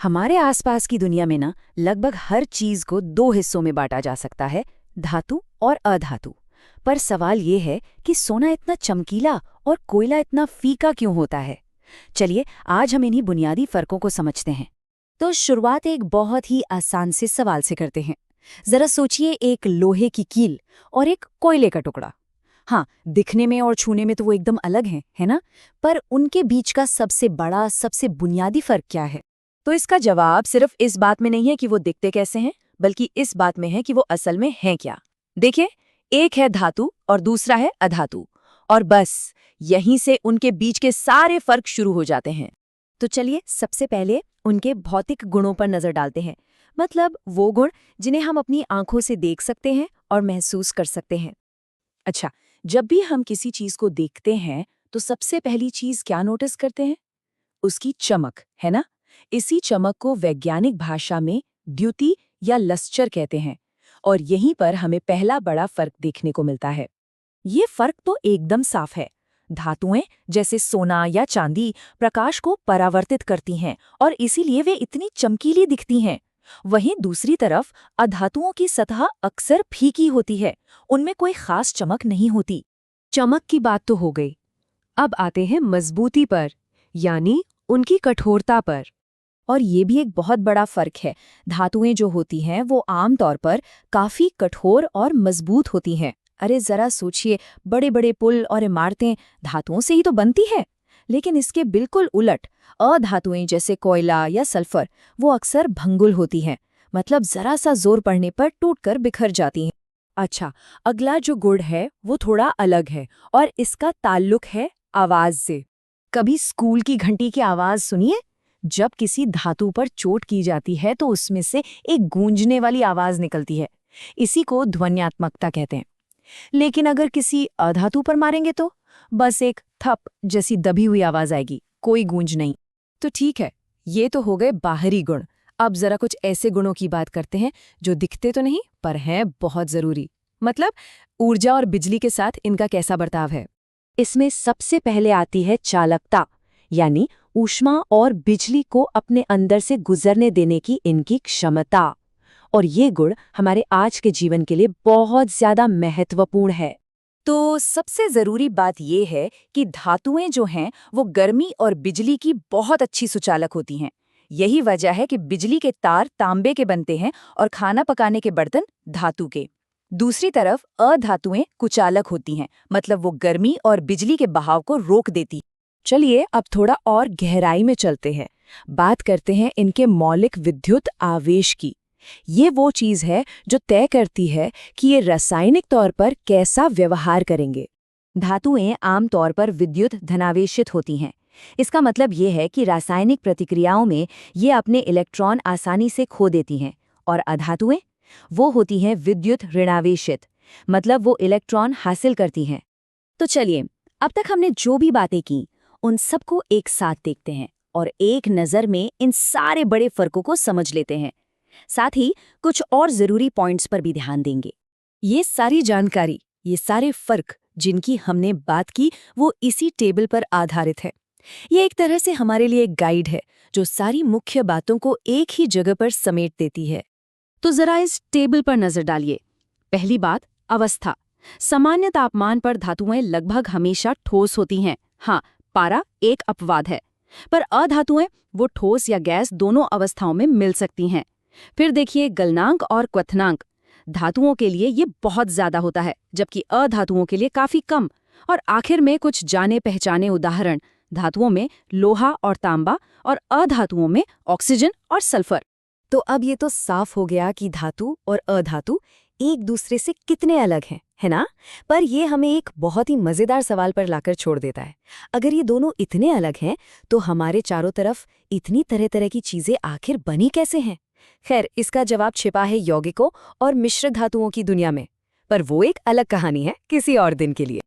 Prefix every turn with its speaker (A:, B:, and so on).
A: हमारे आसपास की दुनिया में ना लगभग हर चीज को दो हिस्सों में बांटा जा सकता है, धातु और अधातु। पर सवाल ये है कि सोना इतना चमकीला और कोयला इतना फीका क्यों होता है। चलिए आज हम इन्हीं बुनियादी फर्कों को समझते हैं। तो शुरुआत एक बहुत ही आसान से सवाल से करते हैं। जरा सोचिए, एक लोहे की कील और एक कोयले का टुकड़ा। हाँ, दिखने में और छूने में तो वो एकदम अलग हैं, है ना? पर उनके बीच का सबसे बड़ा, सबसे बुनियादी फर्क क्या है? तो इसका जवाब सिर्फ इस बात में नहीं है कि वो दिखते कैसे हैं, बल्कि इस बात में है कि वो असल में हैं क्या। देखिए, एक है धातु और दूसरा है अधातु, और बस यहीं से उनके बीच के सारे फर्क शुरू हो जाते हैं। तो चलिए सबसे पहले उनके भौतिक गुणों पर नजर डालते हैं। मतलब वो गुण जिन्हें हम अपनी आंखों से देख सकते हैं और महसूस कर सकते हैं। अच्छा, जब भी हम किसी चीज को देखते हैं तो सबसे पहली चीज क्या नोटिस करते हैं? उसकी चमक, है ना? इसी चमक को वैज्ञानिक भाषा में द्युति या लस्चर कहते हैं, और यहीं पर हमें पहला बड़ा फर्क देखने को मिलता है। ये फर्क तो एकदम साफ है। धातुएं जैसे सोना या चांदी प्रकाश को परावर्तित करती हैं और इसीलिए वे इतनी चमकीली दिखती हैं। वहीं दूसरी तरफ अधातुओं की सतह अक्सर फीकी होती है, उनमें कोई खास चमक नहीं होती। चमक की बात तो हो गई, अब आते हैं मजबूती पर, यानी उनकी कठोरता पर। और ये भी एक बहुत बड़ा फर्क है। धातुएं जो होती हैं वो आमतौर पर काफी कठोर और मजबूत होती हैं। अरे जरा सोचिए, बड़े बड़े पुल और इमारतें धातुओं से ही तो बनती है। लेकिन इसके बिल्कुल उलट अधातुएं जैसे कोयला या सल्फर वो अक्सर भंगुर होती हैं। मतलब जरा सा जोर पड़ने पर टूटकर बिखर जाती हैं। अच्छा, अगला जो गुण है वो थोड़ा अलग है, और इसका ताल्लुक है आवाज से। कभी स्कूल की घंटी की आवाज सुनिए। जब किसी धातु पर चोट की जाती है तो उसमें से एक गूंजने वाली आवाज निकलती है। इसी को ध्वन्यात्मकता कहते हैं। लेकिन अगर किसी अधातु पर मारेंगे तो बस एक थप जैसी दबी हुई आवाज आएगी, कोई गूंज नहीं। तो ठीक है, ये तो हो गए बाहरी गुण। अब जरा कुछ ऐसे गुणों की बात करते हैं जो दिखते तो नहीं पर हैं बहुत जरूरी। मतलब ऊर्जा और बिजली के साथ इनका कैसा बर्ताव है। इसमें सबसे पहले आती है चालकता, यानी ऊष्मा और बिजली को अपने अंदर से गुजरने देने की इनकी क्षमता। और ये गुण हमारे आज के जीवन के लिए बहुत ज्यादा महत्वपूर्ण है। तो सबसे जरूरी बात ये है कि धातुएं जो हैं वो गर्मी और बिजली की बहुत अच्छी सुचालक होती हैं। यही वजह है कि बिजली के तार तांबे के बनते हैं और खाना पकाने के बर्तन धातु के। दूसरी तरफ अधातुएं कुचालक होती हैं, मतलब वो गर्मी और बिजली के बहाव को रोक देती। चलिए अब थोड़ा और गहराई में चलते हैं। बात करते हैं इनके मौलिक विद्युत आवेश की। ये वो चीज है जो तय करती है कि ये रासायनिक तौर पर कैसा व्यवहार करेंगे। धातुएं आमतौर पर विद्युत धनावेशित होती हैं। इसका मतलब ये है कि रासायनिक प्रतिक्रियाओं में ये अपने इलेक्ट्रॉन आसानी से खो देती हैं। और अधातुएं वो होती हैं विद्युत ऋणावेशित, मतलब वो इलेक्ट्रॉन हासिल करती हैं। तो चलिए, अब तक हमने जो भी बातें की उन सबको एक साथ देखते हैं और एक नज़र में इन सारे बड़े फर्कों को समझ लेते हैं। साथ ही कुछ और जरूरी पॉइंट्स पर भी ध्यान देंगे। ये सारी जानकारी, ये सारे फर्क जिनकी हमने बात की वो इसी टेबल पर आधारित है। ये एक तरह से हमारे लिए एक गाइड है जो सारी मुख्य बातों को एक ही जगह पर समेट देती है। तो जरा इस टेबल पर नजर डालिए। पहली बात, अवस्था। सामान्य तापमान पर धातुएं लगभग हमेशा ठोस होती हैं। हाँ, पारा एक अपवाद है। पर अधातुएं वो ठोस या गैस दोनों अवस्थाओं में मिल सकती हैं। फिर देखिए गलनांक और क्वथनांक। धातुओं के लिए ये बहुत ज्यादा होता है, जबकि अधातुओं के लिए काफी कम। और आखिर में कुछ जाने पहचाने उदाहरण, धातुओं में लोहा और तांबा और अधातुओं में ऑक्सीजन और सल्फर। तो अब ये तो साफ हो गया कि धातु और अधातु एक दूसरे से कितने अलग हैं, है ना? पर ये हमें एक बहुत ही मजेदार सवाल पर लाकर छोड़ देता है। अगर ये दोनों इतने अलग हैं तो हमारे चारों तरफ इतनी तरह तरह की चीजें आखिर बनी कैसे हैं? खैर, इसका जवाब छिपा है यौगिकों और मिश्र धातुओं की दुनिया में। पर वो एक अलग कहानी है, किसी और दिन के लिए।